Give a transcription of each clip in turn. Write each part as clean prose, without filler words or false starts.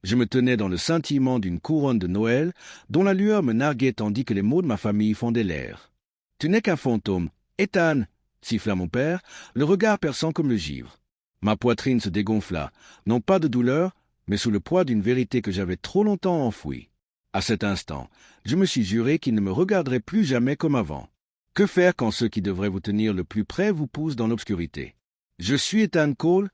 Je me tenais dans le scintillement d'une couronne de Noël, dont la lueur me narguait tandis que les mots de ma famille fondaient l'air. « Tu n'es qu'un fantôme, Ethan !» siffla mon père, le regard perçant comme le givre. Ma poitrine se dégonfla, non pas de douleur, mais sous le poids d'une vérité que j'avais trop longtemps enfouie. À cet instant, je me suis juré qu'il ne me regarderait plus jamais comme avant. Que faire quand ceux qui devraient vous tenir le plus près vous poussent dans l'obscurité? Je suis Ethan Cole,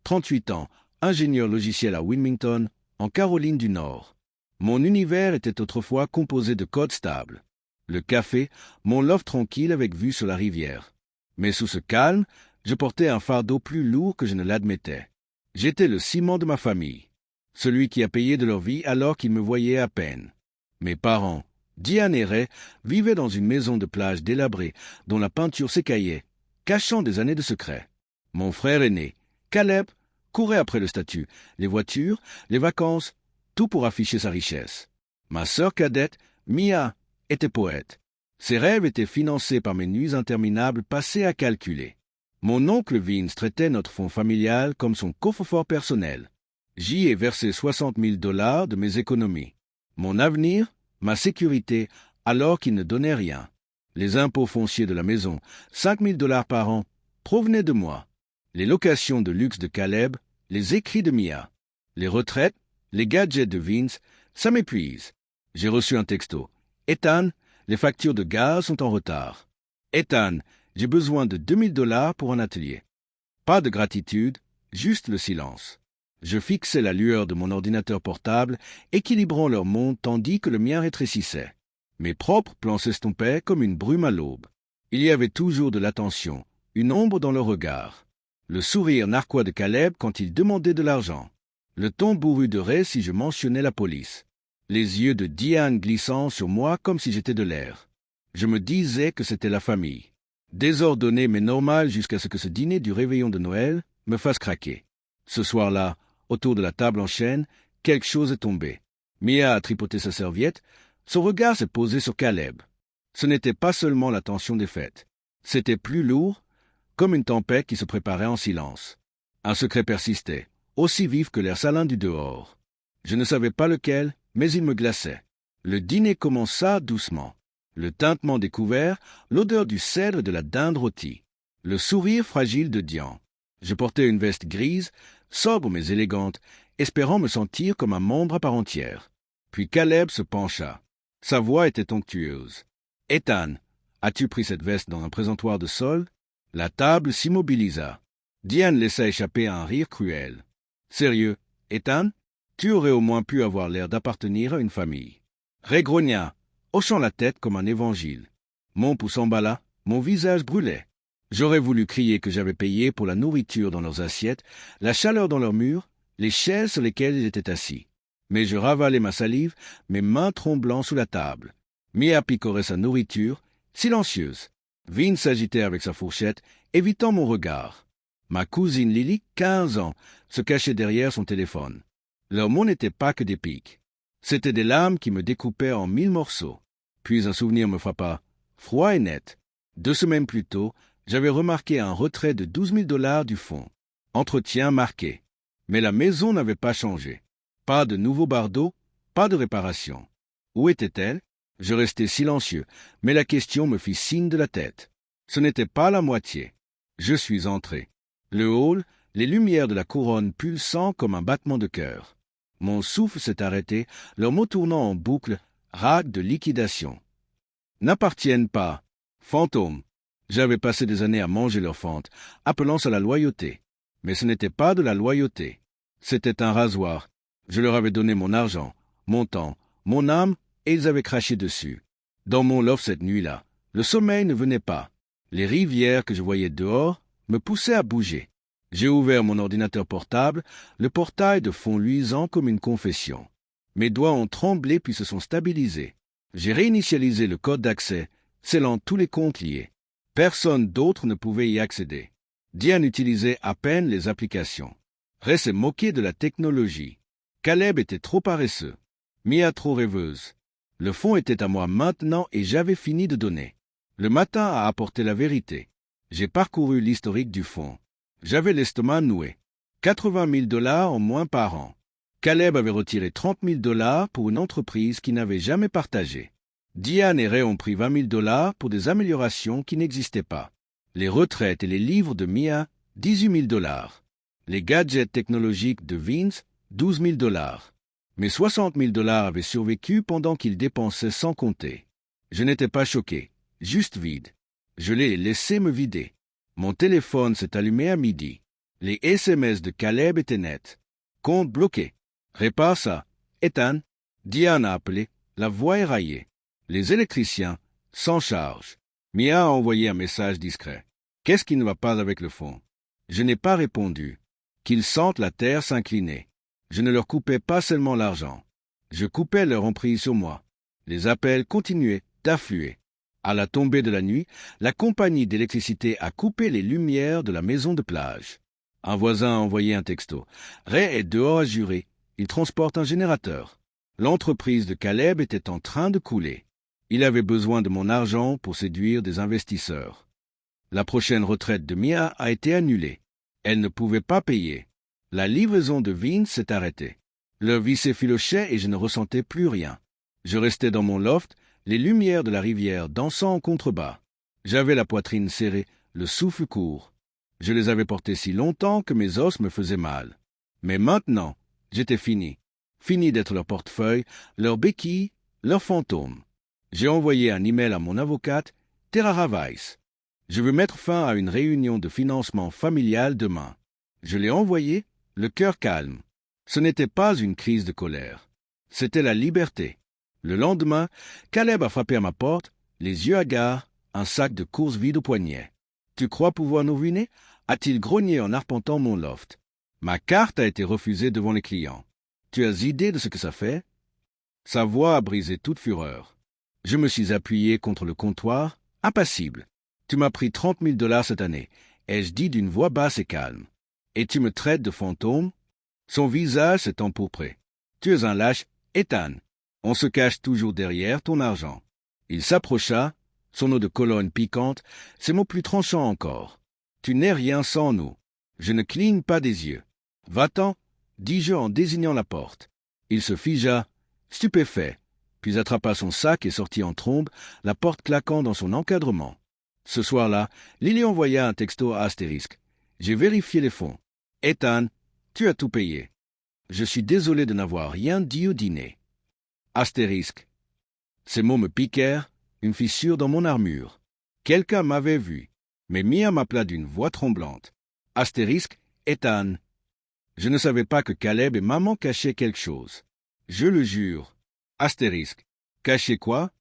38 ans, ingénieur logiciel à Wilmington, en Caroline du Nord. Mon univers était autrefois composé de codes stables. Le café, mon loft tranquille avec vue sur la rivière. Mais sous ce calme, je portais un fardeau plus lourd que je ne l'admettais. J'étais le ciment de ma famille, celui qui a payé de leur vie alors qu'ils me voyaient à peine. Mes parents, Diane et Ray, vivaient dans une maison de plage délabrée dont la peinture s'écaillait, cachant des années de secret. Mon frère aîné, Caleb, courait après le statut, les voitures, les vacances, tout pour afficher sa richesse. Ma sœur cadette, Mia, était poète. Ses rêves étaient financés par mes nuits interminables passées à calculer. Mon oncle Vince traitait notre fonds familial comme son coffre-fort personnel. J'y ai versé 60 000 $ de mes économies. Mon avenir, ma sécurité, alors qu'il ne donnait rien. Les impôts fonciers de la maison, 5 000 $ par an, provenaient de moi. Les locations de luxe de Caleb, les écrits de Mia. Les retraites, les gadgets de Vince, ça m'épuise. J'ai reçu un texto. « Ethan, les factures de gaz sont en retard. »« Ethan, j'ai besoin de 2 000 $ pour un atelier. » Pas de gratitude, juste le silence. Je fixais la lueur de mon ordinateur portable, équilibrant leur monde tandis que le mien rétrécissait. Mes propres plans s'estompaient comme une brume à l'aube. Il y avait toujours de l'attention, une ombre dans le regard. Le sourire narquois de Caleb quand il demandait de l'argent. Le ton bourru de Ray si je mentionnais la police. Les yeux de Diane glissant sur moi comme si j'étais de l'air. Je me disais que c'était la famille. Désordonné mais normal jusqu'à ce que ce dîner du réveillon de Noël me fasse craquer. Ce soir-là, autour de la table en chêne, quelque chose est tombé. Mia a tripoté sa serviette, son regard s'est posé sur Caleb. Ce n'était pas seulement la tension des fêtes. C'était plus lourd, comme une tempête qui se préparait en silence. Un secret persistait, aussi vif que l'air salin du dehors. Je ne savais pas lequel, mais il me glaçait. Le dîner commença doucement. Le tintement des couverts, l'odeur du cèdre et de la dinde rôtie. Le sourire fragile de Dian. Je portais une veste grise, sobre mais élégante, espérant me sentir comme un membre à part entière. Puis Caleb se pencha. Sa voix était onctueuse. « Ethan, as-tu pris cette veste dans un présentoir de solde ?» La table s'immobilisa. Diane laissa échapper un rire cruel. « Sérieux, Ethan, tu aurais au moins pu avoir l'air d'appartenir à une famille. » Ray grogna, hochant la tête comme un évangile. Mon pouce s'emballa, mon visage brûlait. J'aurais voulu crier que j'avais payé pour la nourriture dans leurs assiettes, la chaleur dans leurs murs, les chaises sur lesquelles ils étaient assis. Mais je ravalais ma salive, mes mains tremblant sous la table. Mia picorait sa nourriture, silencieuse. Vince s'agitait avec sa fourchette, évitant mon regard. Ma cousine Lily, 15 ans, se cachait derrière son téléphone. Leurs mots n'étaient pas que des pics. C'étaient des lames qui me découpaient en 1000 morceaux. Puis un souvenir me frappa, froid et net. 2 semaines plus tôt, j'avais remarqué un retrait de 12 000 $ du fonds. Entretien marqué. Mais la maison n'avait pas changé. Pas de nouveau bardeau, pas de réparation. Où était-elle? Je restai silencieux, mais la question me fit signe de la tête. Ce n'était pas la moitié. Je suis entré. Le hall, les lumières de la couronne pulsant comme un battement de cœur. Mon souffle s'est arrêté, leurs mots tournant en boucle, rage de liquidation. N'appartiennent pas. Fantômes. J'avais passé des années à manger leur fente, appelant ça la loyauté. Mais ce n'était pas de la loyauté. C'était un rasoir. Je leur avais donné mon argent, mon temps, mon âme, et ils avaient craché dessus. Dans mon loft cette nuit-là, le sommeil ne venait pas. Les rivières que je voyais dehors me poussaient à bouger. J'ai ouvert mon ordinateur portable, le portail de fond luisant comme une confession. Mes doigts ont tremblé puis se sont stabilisés. J'ai réinitialisé le code d'accès, scellant tous les comptes liés. Personne d'autre ne pouvait y accéder. Diane utilisait à peine les applications. Ray s'est moqué de la technologie. Caleb était trop paresseux. Mia trop rêveuse. Le fond était à moi maintenant et j'avais fini de donner. Le matin a apporté la vérité. J'ai parcouru l'historique du fond. J'avais l'estomac noué. 80 000 $ en moins par an. Caleb avait retiré 30 000 $ pour une entreprise qu'il n'avait jamais partagée. Diane et Ray ont pris 20 000 $ pour des améliorations qui n'existaient pas. Les retraites et les livres de Mia, 18 000 $. Les gadgets technologiques de Vince, 12 000 $. Mais 60 000 $ avaient survécu pendant qu'il dépensait sans compter. Je n'étais pas choqué, juste vide. Je l'ai laissé me vider. Mon téléphone s'est allumé à midi. Les SMS de Caleb étaient nets. Compte bloqué. Répare ça. Ethan. Diane a appelé. La voix est raillée. Les électriciens, sans charge. Mia a envoyé un message discret. Qu'est-ce qui ne va pas avec le fond? Je n'ai pas répondu. Qu'ils sentent la terre s'incliner. Je ne leur coupais pas seulement l'argent. Je coupais leur emprise sur moi. Les appels continuaient d'affluer. À la tombée de la nuit, la compagnie d'électricité a coupé les lumières de la maison de plage. Un voisin a envoyé un texto. Ray est dehors à jurer. Il transporte un générateur. L'entreprise de Caleb était en train de couler. Il avait besoin de mon argent pour séduire des investisseurs. La prochaine retraite de Mia a été annulée. Elle ne pouvait pas payer. La livraison de Vince s'est arrêtée. Le vie s'effilochait et je ne ressentais plus rien. Je restais dans mon loft, les lumières de la rivière dansant en contrebas. J'avais la poitrine serrée, le souffle court. Je les avais portés si longtemps que mes os me faisaient mal. Mais maintenant, j'étais fini. Fini d'être leur portefeuille, leur béquille, leur fantôme. J'ai envoyé un email à mon avocate, Terrara Weiss. Je veux mettre fin à une réunion de financement familial demain. Je l'ai envoyé, le cœur calme. Ce n'était pas une crise de colère. C'était la liberté. Le lendemain, Caleb a frappé à ma porte, les yeux hagards, un sac de course vide au poignet. « Tu crois pouvoir nous ruiner ?» a-t-il grogné en arpentant mon loft. Ma carte a été refusée devant les clients. « Tu as idée de ce que ça fait ?» Sa voix a brisé toute fureur. Je me suis appuyé contre le comptoir, impassible. « Tu m'as pris 30 000 $ cette année, » ai-je dit d'une voix basse et calme. « Et tu me traites de fantôme ?» Son visage s'est empourpré. « Tu es un lâche, Ethan. On se cache toujours derrière ton argent. » Il s'approcha, son eau de Cologne piquante, ses mots plus tranchants encore. « Tu n'es rien sans nous. Je ne cligne pas des yeux. Va-t'en, dis-je en désignant la porte. » Il se figea, stupéfait, puis attrapa son sac et sortit en trombe, la porte claquant dans son encadrement. Ce soir-là, Lily envoya un texto à Astérisque. J'ai vérifié les fonds. Ethan, tu as tout payé. Je suis désolé de n'avoir rien dit au dîner. Astérisque. Ces mots me piquèrent, une fissure dans mon armure. Quelqu'un m'avait vu, mais Mia m'appela d'une voix tremblante. Astérisque, Ethan. Je ne savais pas que Caleb et maman cachaient quelque chose. Je le jure. Astérisque. Cacher quoi?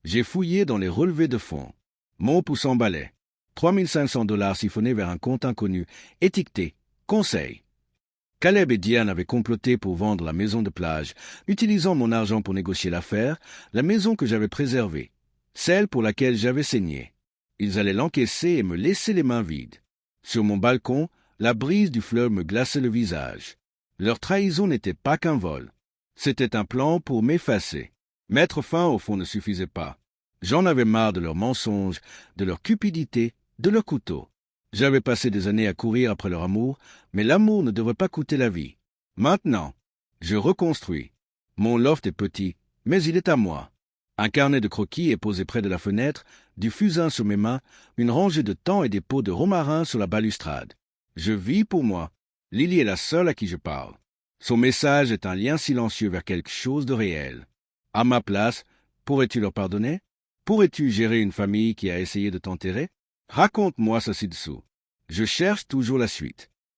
J'ai fouillé dans les relevés de fonds. Mon pouce emballait. 3 500 $ siphonnés vers un compte inconnu, étiqueté « Conseil ». Caleb et Diane avaient comploté pour vendre la maison de plage, utilisant mon argent pour négocier l'affaire, la maison que j'avais préservée, celle pour laquelle j'avais saigné. Ils allaient l'encaisser et me laisser les mains vides. Sur mon balcon, la brise du fleuve me glaçait le visage. Leur trahison n'était pas qu'un vol. C'était un plan pour m'effacer. Mettre fin au fond ne suffisait pas. J'en avais marre de leurs mensonges, de leur cupidité, de leurs couteaux. J'avais passé des années à courir après leur amour, mais l'amour ne devrait pas coûter la vie. Maintenant, je reconstruis. Mon loft est petit, mais il est à moi. Un carnet de croquis est posé près de la fenêtre, du fusain sur mes mains, une rangée de thym et des pots de romarin sur la balustrade. Je vis pour moi. Lily est la seule à qui je parle. Son message est un lien silencieux vers quelque chose de réel. À ma place, pourrais-tu leur pardonner? Pourrais-tu gérer une famille qui a essayé de t'enterrer? Raconte-moi ça ci-dessous. Je cherche toujours la suite.